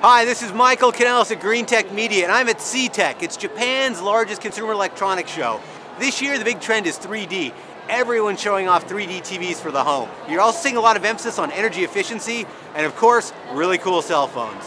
Hi, this is Michael Kanellos at Greentech Media, and I'm at CEATEC. It's Japan's largest consumer electronics show. This year, the big trend is 3D. Everyone's showing off 3D TVs for the home. You're also seeing a lot of emphasis on energy efficiency, and of course, really cool cell phones.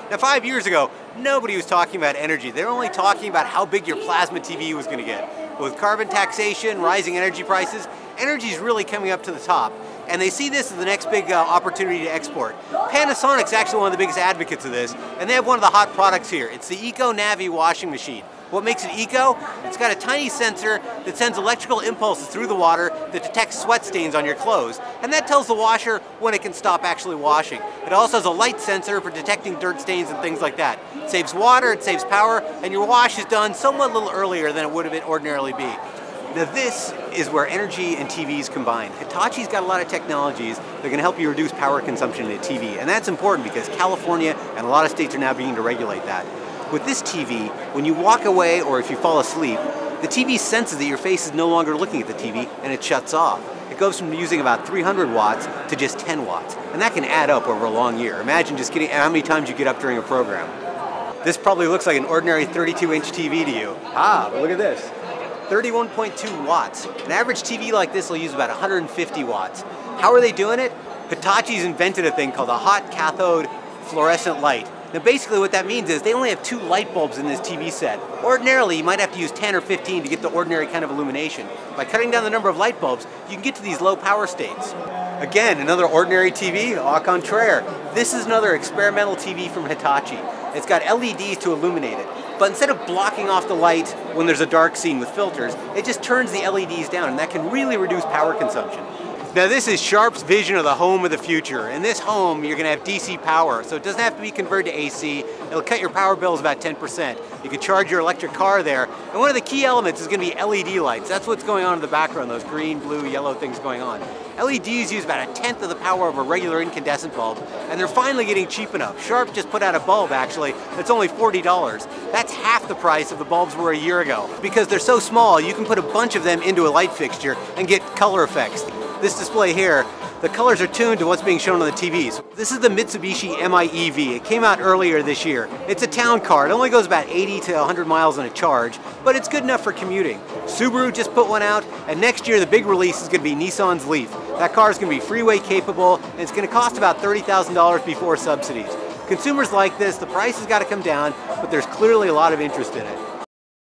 Now, 5 years ago, nobody was talking about energy. They were only talking about how big your plasma TV was going to get. But with carbon taxation, rising energy prices, energy is really coming up to the top. And they see this as the next big opportunity to export. Panasonic's actually one of the biggest advocates of this, and they have one of the hot products here. It's the Eco Navi washing machine. What makes it eco? It's got a tiny sensor that sends electrical impulses through the water that detects sweat stains on your clothes, and that tells the washer when it can stop actually washing. It also has a light sensor for detecting dirt stains and things like that. It saves water, it saves power, and your wash is done somewhat a little earlier than it would have ordinarily be. Now this is where energy and TVs combine. Hitachi's got a lot of technologies that are going to help you reduce power consumption in a TV, and that's important because California and a lot of states are now beginning to regulate that. With this TV, when you walk away or if you fall asleep, the TV senses that your face is no longer looking at the TV and it shuts off. It goes from using about 300 watts to just 10 watts, and that can add up over a long year. Imagine just getting how many times you get up during a program. This probably looks like an ordinary 32-inch TV to you. But look at this. 31.2 watts. An average TV like this will use about 150 watts. How are they doing it? Hitachi's invented a thing called a hot cathode fluorescent light. Now basically what that means is they only have 2 light bulbs in this TV set. Ordinarily you might have to use 10 or 15 to get the ordinary kind of illumination. By cutting down the number of light bulbs, you can get to these low power states. Again, another ordinary TV, au contraire. This is another experimental TV from Hitachi. It's got LEDs to illuminate it. But instead of blocking off the light when there's a dark scene with filters, it just turns the LEDs down, and that can really reduce power consumption. Now this is Sharp's vision of the home of the future. In this home, you're going to have DC power, so it doesn't have to be converted to AC. It'll cut your power bills about 10%. You can charge your electric car there. And one of the key elements is going to be LED lights. That's what's going on in the background, those green, blue, yellow things going on. LEDs use about 1/10 of the power of a regular incandescent bulb, and they're finally getting cheap enough. Sharp just put out a bulb, actually, that's only $40. That's half the price of the bulbs were a year ago. Because they're so small, you can put a bunch of them into a light fixture and get color effects. This display here, the colors are tuned to what's being shown on the TVs. This is the Mitsubishi MI-EV. It came out earlier this year. It's a town car. It only goes about 80 to 100 miles on a charge, but it's good enough for commuting. Subaru just put one out, and next year the big release is going to be Nissan's Leaf. That car is going to be freeway capable, and it's going to cost about $30,000 before subsidies. Consumers like this, the price has got to come down, but there's clearly a lot of interest in it.